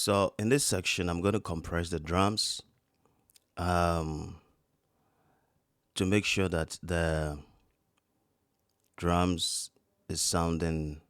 So in this section, I'm going to compress the drums um, to make sure that the drums is sounding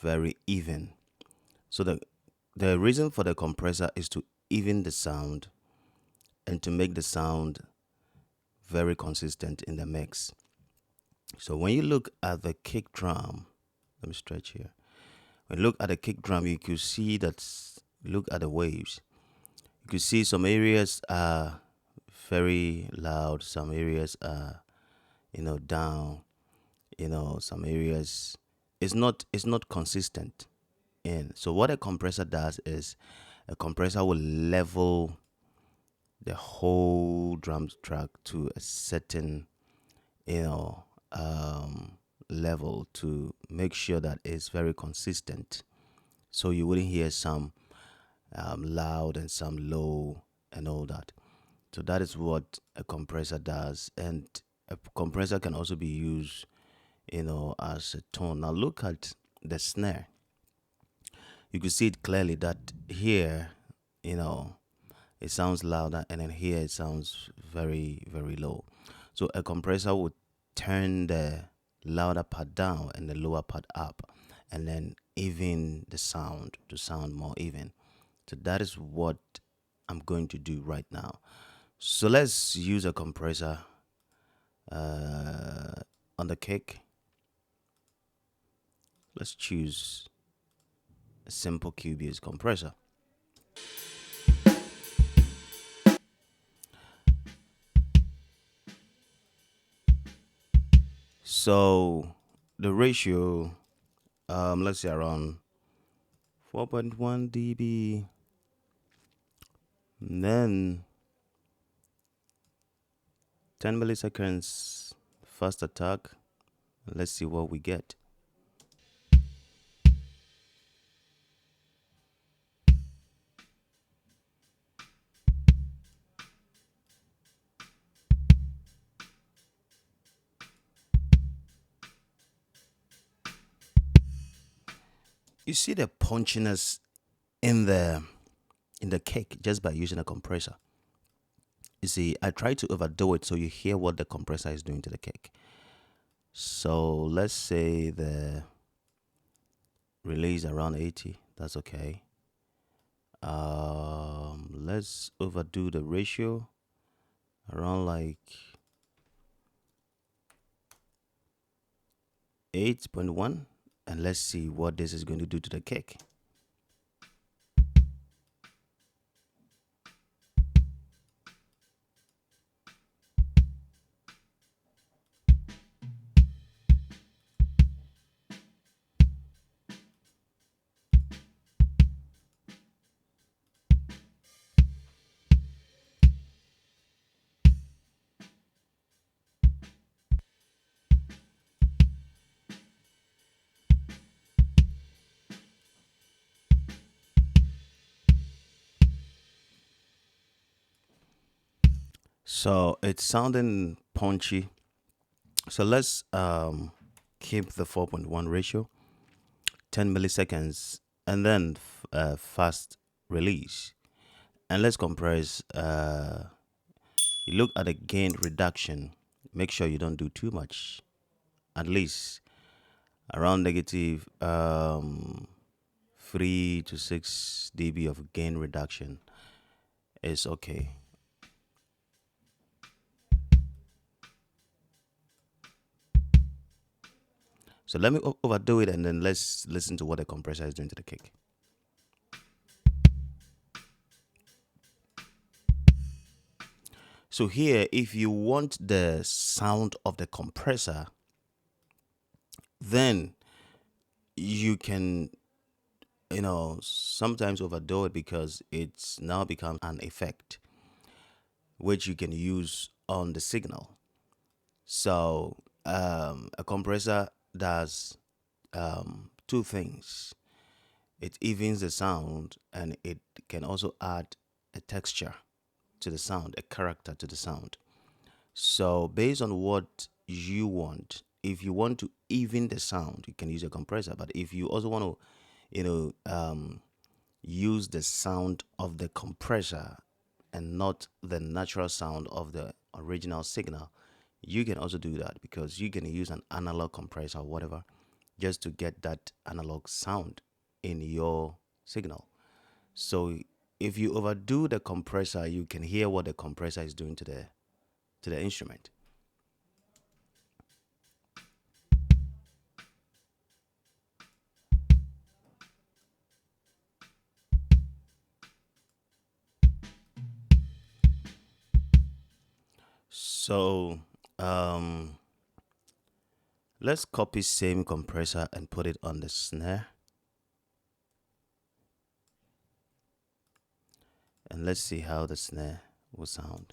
very even. So the reason for the compressor is to even the sound and to make the sound very consistent in the mix. So when you look at the kick drum, let me stretch here. When you look at the kick drum, you could see that. Look at the waves. You could see some areas are very loud, some areas are down, some areas it's not consistent in. So what a compressor does is a compressor will level the whole drum track to a certain you know um level to make sure that it's very consistent, so you wouldn't hear some loud and some low and all that. So that is what a compressor does, and a compressor can also be used as a tone. Now look at the snare. You can see it clearly that here, you know, it sounds louder, and then here it sounds very, very low. So a compressor would turn the louder part down and the lower part up, and then even the sound to sound more even. So that is what I'm going to do right now. So let's use a compressor uh, on the kick. Let's choose a simple Cubase compressor. So the ratio, let's say around 4.1 dB. And then 10 milliseconds fast attack. Let's see what we get. You see the punchiness in the kick just by using a compressor. You see, I try to overdo it so you hear what the compressor is doing to the kick. So let's say the release around 80. That's okay. Let's overdo the ratio around like 8.1, and let's see what this is going to do to the kick. So it's sounding punchy. So let's keep the 4.1 ratio, 10 milliseconds, and then fast release. And let's compress. You look at the gain reduction. Make sure you don't do too much. At least around negative 3 to 6 dB of gain reduction is okay. So let me overdo it, and then let's listen to what the compressor is doing to the kick. So here, if you want the sound of the compressor, then you can, sometimes overdo it because it's now become an effect which you can use on the signal. So a compressor does two things. It evens the sound, and it can also add a texture to the sound, a character to the sound. So based on what you want, if you want to even the sound, you can use a compressor. But if you also want to, you know, use the sound of the compressor and not the natural sound of the original signal, you can also do that because you can use an analog compressor or whatever just to get that analog sound in your signal. So if you overdo the compressor, you can hear what the compressor is doing to the instrument. So um, let's copy same compressor and put it on the snare, and let's see how the snare will sound.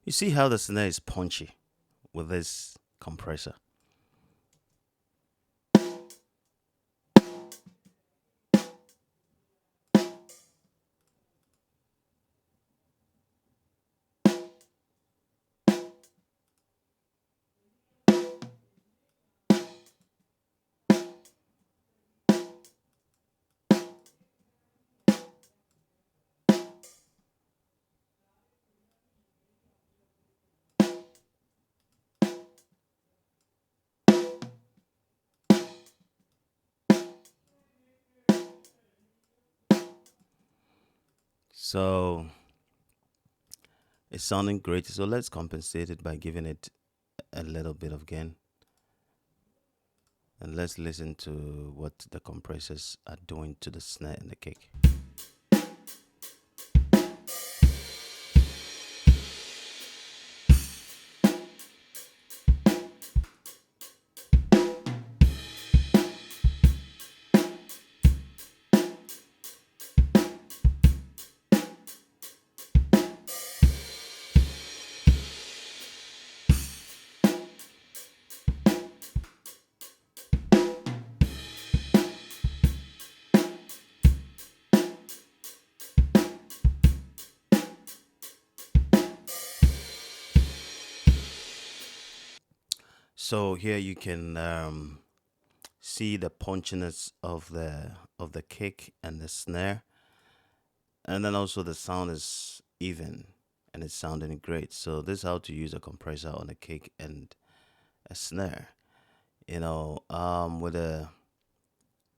You see how the snare is punchy with this compressor. So it's sounding great. So let's compensate it by giving it a little bit of gain. And let's listen to what the compressors are doing to the snare and the kick. So here you can see the punchiness of the kick and the snare, and then also the sound is even and it's sounding great. So this is how to use a compressor on a kick and a snare. With the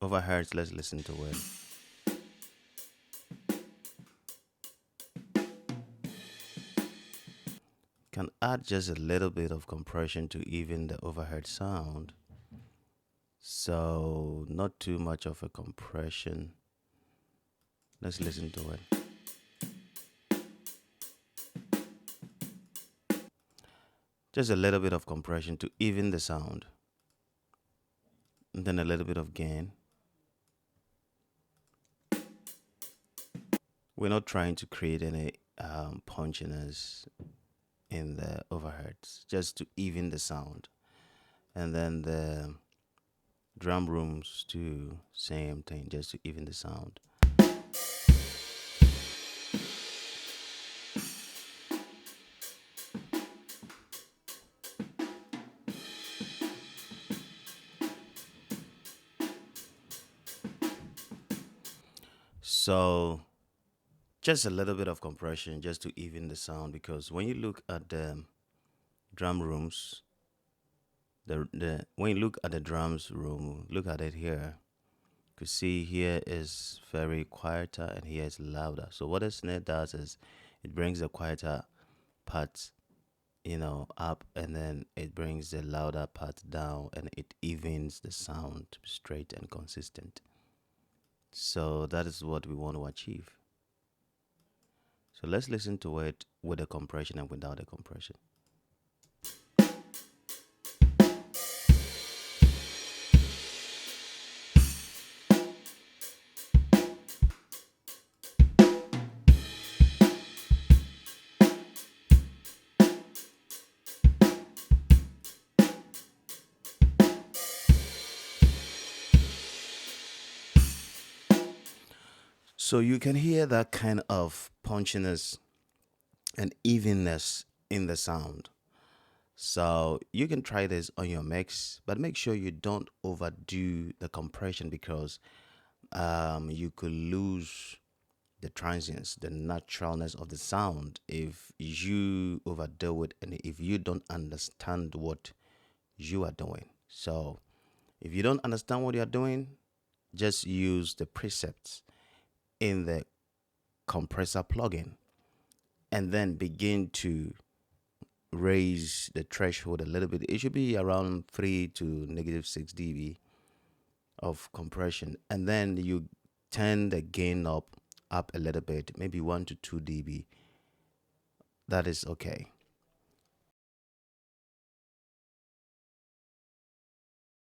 overheads, let's listen to it. Can add just a little bit of compression to even the overhead sound. So not too much of a compression. Let's listen to it. Just a little bit of compression to even the sound. And then a little bit of gain. We're not trying to create any punchiness in the overheads, just to even the sound. And then the drum rooms too, same thing, just to even the sound. So just a little bit of compression just to even the sound, because when you look at the drum rooms, the when you look at the drums room, look at it here. You can see here is very quieter and here is louder. So what a snare does is it brings the quieter part, up, and then it brings the louder part down, and it evens the sound to be straight and consistent. So that is what we want to achieve. So let's listen to it with the compression and without the compression. So you can hear that kind of punchiness and evenness in the sound. So you can try this on your mix, but make sure you don't overdo the compression because you could lose the transience, the naturalness of the sound if you overdo it and if you don't understand what you are doing. So if you don't understand what you are doing, just use the precepts in the compressor plugin and then begin to raise the threshold a little bit. It should be around 3 to negative 6 dB of compression. And then you turn the gain up a little bit, maybe 1 to 2 dB. That is okay.